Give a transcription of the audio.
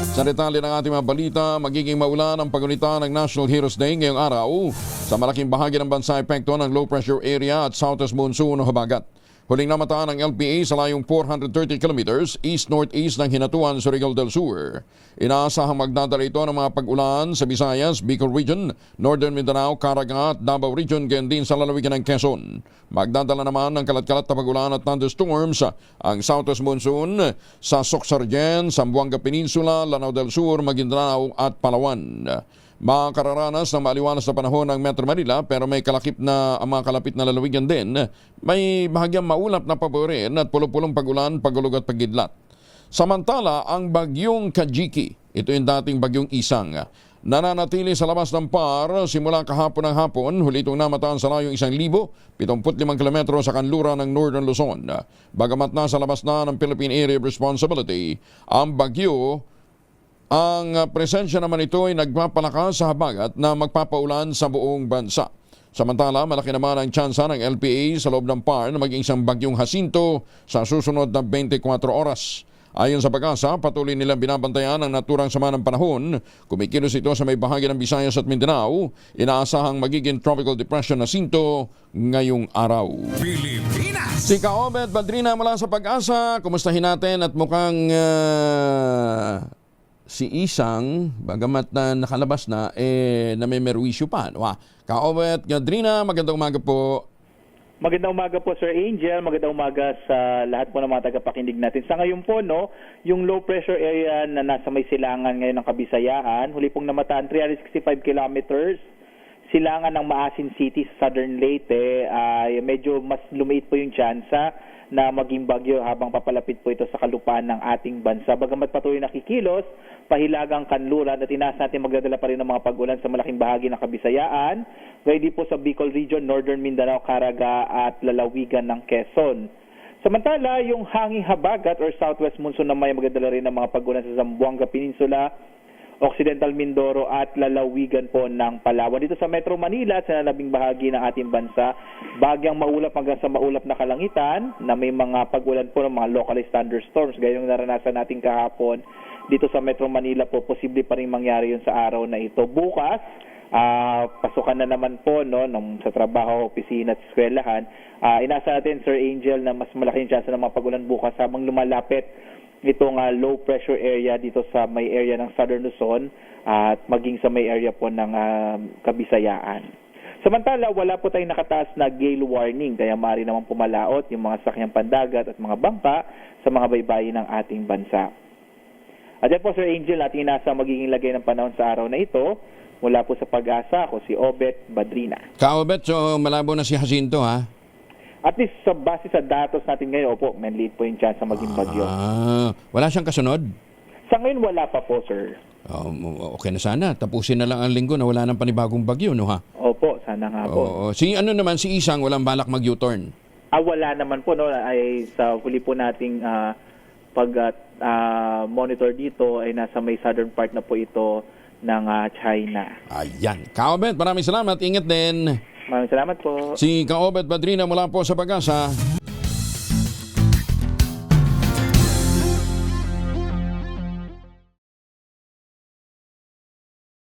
Sa detalye ng ating mga balita, magiging maulan ang pagunita ng National Heroes Day ngayong araw sa malaking bahagi ng bansa epekto ng low pressure area at southwest monsoon o habagat. Huling namataan ng LPA sa layong 430 kilometers east-northeast ng Hinatuan, Surigao del Sur. Inaasahang magdadala ito ng mga pag-ulan sa Visayas, Bicol Region, Northern Mindanao, Caraga at Davao Region, gayon din sa lalawigan ng Quezon. Magdadala naman ng kalat-kalat na pag-ulan at thunderstorms ang southwest monsoon sa Soxargen, Zamboanga Peninsula, Lanao del Sur, Maguindanao at Palawan. Makararanas ng maliwalas na panahon ng Metro Manila pero may ang mga kalapit na lalawigan din. May bahagyang maulap na paborin at pulong-pulong pag-ulan, pagulog at pagidlat. Samantala, ang bagyong Kajiki, ito yung dating bagyong Isang, nananatili sa labas ng PAR simula kahapon ng hapon, huli itong namataan sa layong 1,075 kilometro sa kanluran ng Northern Luzon. Bagamat nasa labas na ng Philippine Area of Responsibility, ang bagyo, ang presensya naman ito ay nagpapalakas sa habagat na magpapaulan sa buong bansa. Samantala, malaki naman ang tsansa ng LPA sa loob ng PAR na maging isang bagyong Jacinto sa susunod na 24 oras. Ayon sa Pag-asa, patuloy nilang binabantayan ang naturang sama ng panahon. Kumikilos ito sa may bahagi ng Visayas at Mindanao. Inaasahang magiging tropical depression na Jacinto ngayong araw. Pilipinas! Si Kaobet Badrina mula sa Pag-asa. Kumustahin natin at mukhang si Isang, bagamat na nakalabas na, na may merwisyo pa. Kaobet Badrina, magandang umaga po. Magandang umaga po, Sir Angel. Magandang umaga sa lahat po ng mga tagapakinig natin. Sa ngayon po, yung low pressure area na nasa may silangan ngayon ng Kabisayaan, huli pong namataan 365 kilometers, silangan ng Maasin City sa Southern Leyte, ay medyo mas lumiit po yung tsansa na maging bagyo habang papalapit po ito sa kalupaan ng ating bansa. Bagamat patuloy nakikilos, pahilagang kanluran at inaas natin magdadala pa rin ng mga pag-ulan sa malaking bahagi ng Kabisayaan, gayon din po sa Bicol Region, Northern Mindanao, Caraga at lalawigan ng Quezon. Samantala, yung hanging habagat or southwest monsoon na may magdadala rin ng mga pag-ulan sa Zamboanga Peninsula, Occidental Mindoro at lalawigan po ng Palawan. Dito sa Metro Manila, sa labing bahagi ng ating bansa, bagyang maulap hanggang sa maulap na kalangitan na may mga pag-ulan po ng mga localized thunderstorms. Gayong naranasan natin kahapon dito sa Metro Manila po, posible pa rin mangyari yun sa araw na ito. Bukas, pasukan na naman po sa trabaho, opisina at eskwelahan. Inasa natin, Sir Angel, na mas malaking chance ng mga pag-ulan bukas habang lumalapit itong low pressure area dito sa may area ng Southern Luzon at maging sa may area po ng Kabisayaan. Samantala, wala po tayong nakataas na gale warning kaya maaari naman pumalaot yung mga sakyang pandagat at mga bangka sa mga baybayin ng ating bansa. At yan po, Sir Angel, ating nasa magiging lagay ng panahon sa araw na ito. Mula po sa Pag-asa, ako si Obet Badrina. Kaobet, so malabo na si Jacinto, ha? At least sa base sa datos natin ngayon, opo, may lead po yung chance sa maging bagyo. Wala siyang kasunod? Sa ngayon, wala pa po, sir. Okay na sana. Tapusin na lang ang linggo na wala ng panibagong bagyo, no ha? Opo, sana nga po. Si Isang, walang balak mag-U-turn? Wala naman po, ay sa huli po nating pag-monitor dito ay nasa may southern part na po ito ng China. Ayan. Kaobet, maraming salamat. Ingat din. Maraming salamat po. Si Kaobet Badrina mula po sa Pag-asa.